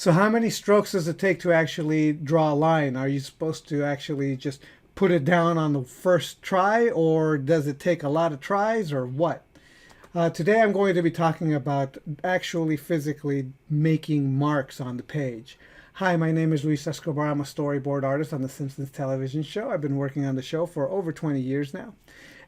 So how many strokes does it take to actually draw a line? Are you supposed to actually just put it down on the first try, or does it take a lot of tries, or what? Today I'm going to be talking about actually physically making marks on the page. Hi, my name is Luis Escobar. I'm a storyboard artist on the Simpsons television show. I've been working on the show for over 20 years now.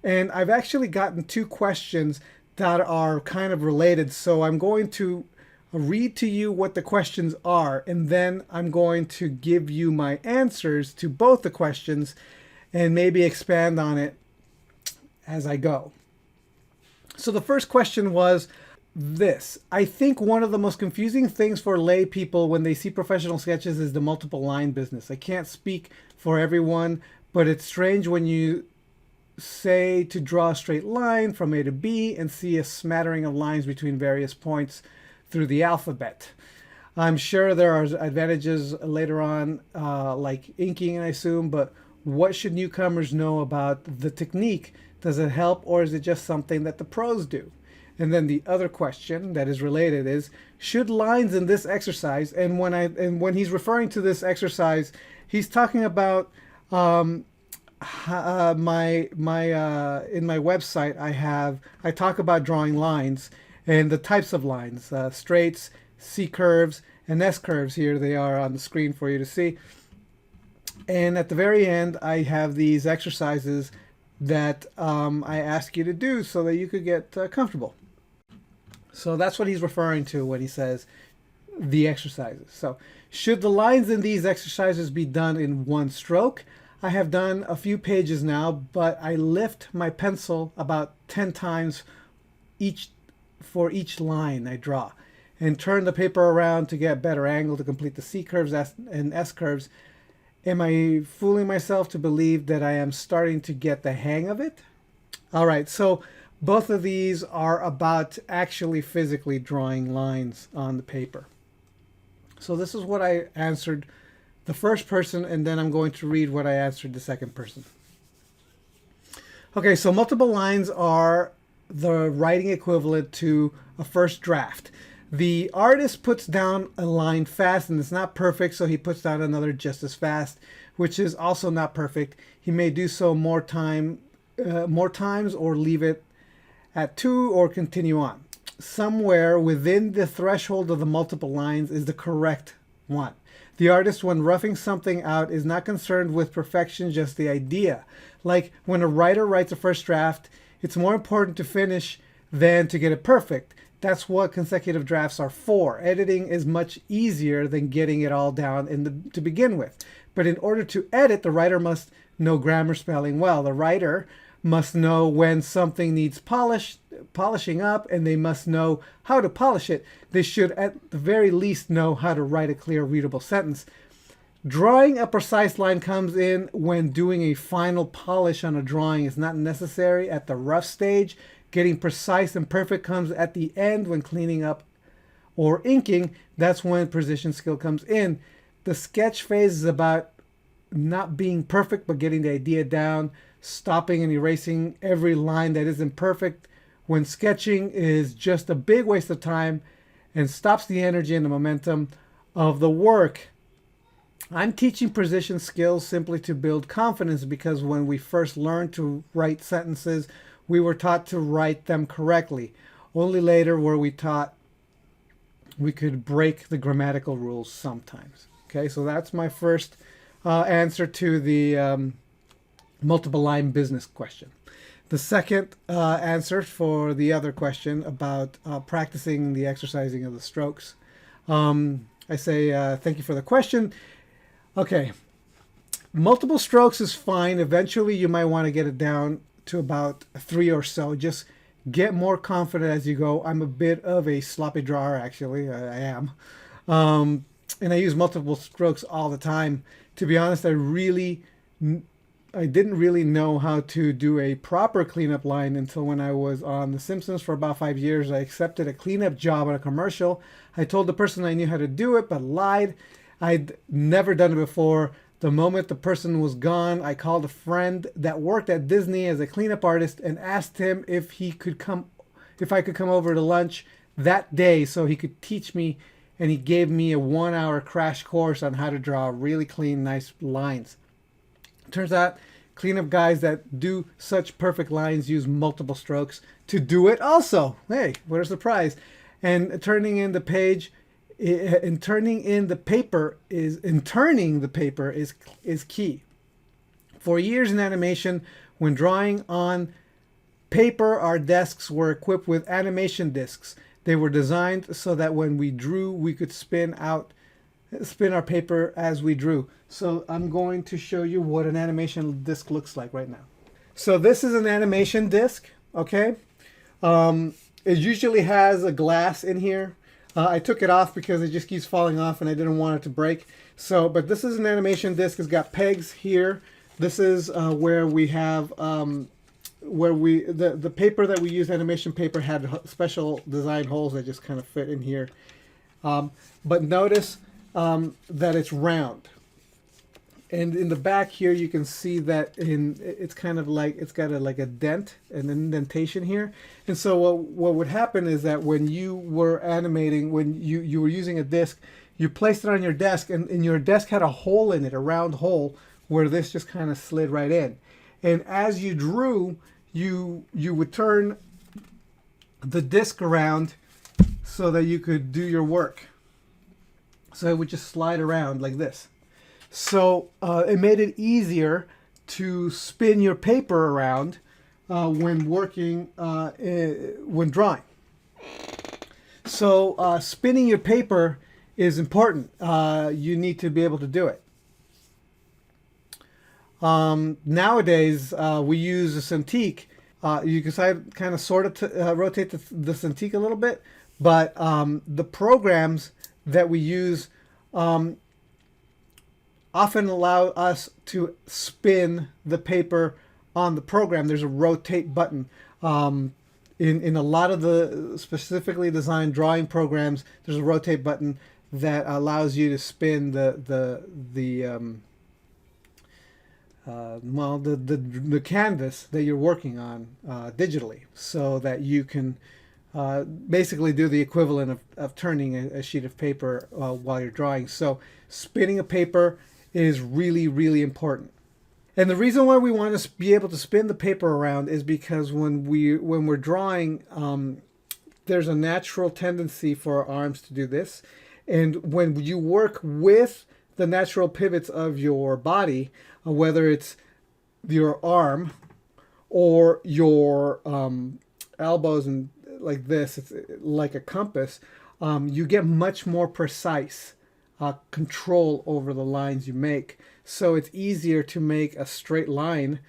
And I've actually gotten two questions that are kind of related. So I'm going to read to you what the questions are, and then I'm going to give you my answers to both the questions and maybe expand on it as I go. So the first question was this. I think one of the most confusing things for lay people when they see professional sketches is the multiple line business. I can't speak for everyone, but it's strange when you say to draw a straight line from A to B and see a smattering of lines between various points through the alphabet. I'm sure there are advantages later on, like inking, I assume, but what should newcomers know about the technique? Does it help, or is it just something that the pros do? And then the other question that is related is, should lines in this exercise, and when he's referring to this exercise, he's talking about in my website I talk about drawing lines and the types of lines, straights, C curves, and S curves. Here they are on the screen for you to see. And at the very end, I have these exercises that I ask you to do so that you could get comfortable. So that's what he's referring to when he says the exercises. So should the lines in these exercises be done in one stroke? I have done a few pages now, but I lift my pencil about 10 times for each line I draw, and turn the paper around to get better angle to complete the C curves and S curves. Am I fooling myself to believe that I am starting to get the hang of it? All right, so both of these are about actually physically drawing lines on the paper. So this is what I answered the first person, and then I'm going to read what I answered the second person. Okay, so multiple lines are the writing equivalent to a first draft. The artist puts down a line fast and it's not perfect, so he puts down another just as fast, which is also not perfect. He may do so more times, or leave it at 2 or continue on. Somewhere within the threshold of the multiple lines is the correct one. The artist, when roughing something out, is not concerned with perfection, just the idea. Like when a writer writes a first draft, it's more important to finish than to get it perfect. That's what consecutive drafts are for. Editing is much easier than getting it all down to begin with. But in order to edit, the writer must know grammar, spelling well. The writer must know when something needs polishing up, and they must know how to polish it. They should at the very least know how to write a clear, readable sentence. Drawing a precise line comes in when doing a final polish on a drawing is not necessary at the rough stage. Getting precise and perfect comes at the end when cleaning up or inking. That's when precision skill comes in. The sketch phase is about not being perfect, but getting the idea down, stopping and erasing every line that isn't perfect when sketching is just a big waste of time and stops the energy and the momentum of the work. I'm teaching precision skills simply to build confidence, because when we first learned to write sentences, we were taught to write them correctly. Only later were we taught we could break the grammatical rules sometimes. Okay, so that's my first answer to the multiple line business question. The second answer for the other question about practicing the exercising of the strokes. I say thank you for the question. Okay, multiple strokes is fine. Eventually you might want to get it down to about 3 or so. Just get more confident as you go. I'm a bit of a sloppy drawer, actually. I am. And I use multiple strokes all the time. To be honest, I didn't really know how to do a proper cleanup line until when I was on The Simpsons for about 5 years. I accepted a cleanup job on a commercial. I told the person I knew how to do it, but lied. I'd never done it before. The moment the person was gone, I called a friend that worked at Disney as a cleanup artist and asked him if I could come over to lunch that day so he could teach me and he gave me a 1-hour crash course on how to draw really clean, nice lines. Turns out cleanup guys that do such perfect lines use multiple strokes to do it also. Hey, what a surprise. And turning in the page and turning the paper is key. For years in animation, when drawing on paper, our desks were equipped with animation discs. They were designed so that when we drew, we could spin our paper as we drew. So I'm going to show you what an animation disc looks like right now. So this is an animation disc, okay? It usually has a glass in here. I took it off because it just keeps falling off and I didn't want it to break. So, but this is an animation disc. It's got pegs here. This is where we have the paper that we use, animation paper, had special design holes that just kind of fit in here. But notice that it's round. And in the back here, you can see that it's kind of like it's got like a dent, an indentation here. And so what would happen is that when you were animating, when you were using a disc, you placed it on your desk, and your desk had a hole in it, a round hole, where this just kind of slid right in. And as you drew, you would turn the disc around so that you could do your work. So it would just slide around like this. So it made it easier to spin your paper around when working, when drawing. So spinning your paper is important. You need to be able to do it. Nowadays, we use a Cintiq. You can kind of sort of rotate the Cintiq a little bit, but the programs that we use often allow us to spin the paper on the program. There's a rotate button. In a lot of the specifically designed drawing programs, there's a rotate button that allows you to spin the canvas that you're working on digitally, so that you can basically do the equivalent of turning a sheet of paper while you're drawing. So spinning a paper is really, really important. And the reason why we want to be able to spin the paper around is because when we're drawing, there's a natural tendency for our arms to do this. And when you work with the natural pivots of your body, whether it's your arm or your elbows and like this, it's like a compass, you get much more precise control over the lines you make. So it's easier to make a straight line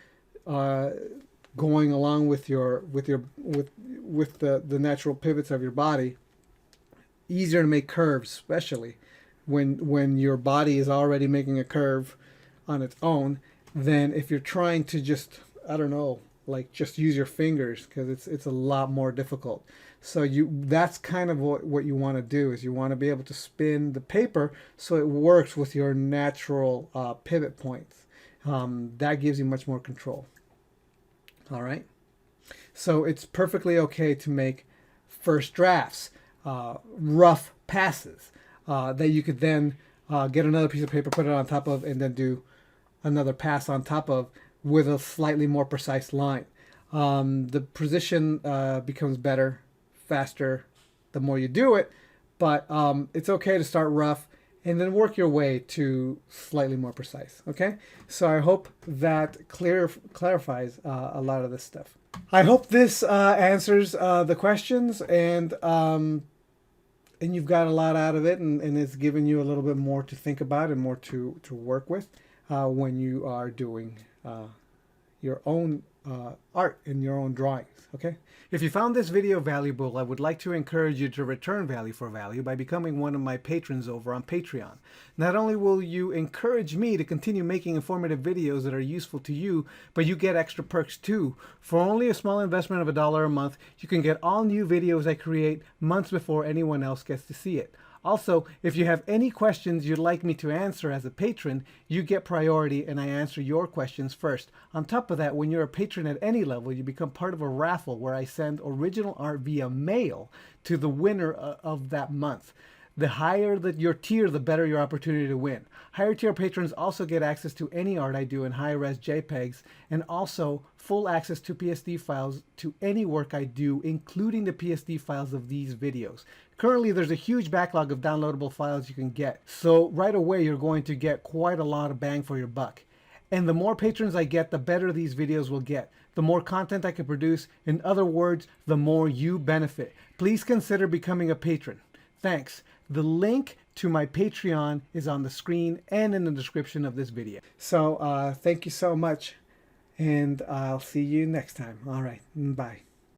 going along with the natural pivots of your body. Easier to make curves, especially when your body is already making a curve on its own, than if you're trying to just, I don't know, like just use your fingers, because it's a lot more difficult. So that's kind of what you want to do, is you want to be able to spin the paper so it works with your natural pivot points. That gives you much more control. All right. So it's perfectly okay to make first drafts, rough passes that you could then get another piece of paper, put it on top of, and then do another pass on top of with a slightly more precise line. The precision becomes better, faster, the more you do it, but it's okay to start rough and then work your way to slightly more precise. Okay, so I hope that clarifies a lot of this stuff. I hope this answers the questions, and you've got a lot out of it, and it's given you a little bit more to think about and more to work with when you are doing your own art and your own drawings. Okay. If you found this video valuable, I would like to encourage you to return value for value by becoming one of my patrons over on Patreon. Not only will you encourage me to continue making informative videos that are useful to you, but you get extra perks too. For only a small investment of $1 a month, you can get all new videos I create months before anyone else gets to see it. Also, if you have any questions you'd like me to answer as a patron, you get priority and I answer your questions first. On top of that, when you're a patron at any level, you become part of a raffle where I send original art via mail to the winner of that month. The higher your tier, the better your opportunity to win. Higher tier patrons also get access to any art I do in high-res JPEGs, and also full access to PSD files to any work I do, including the PSD files of these videos. Currently, there's a huge backlog of downloadable files you can get, so right away you're going to get quite a lot of bang for your buck. And the more patrons I get, the better these videos will get. The more content I can produce. In other words, the more you benefit. Please consider becoming a patron. Thanks. The link to my Patreon is on the screen and in the description of this video. So thank you so much, and I'll see you next time. All right, bye.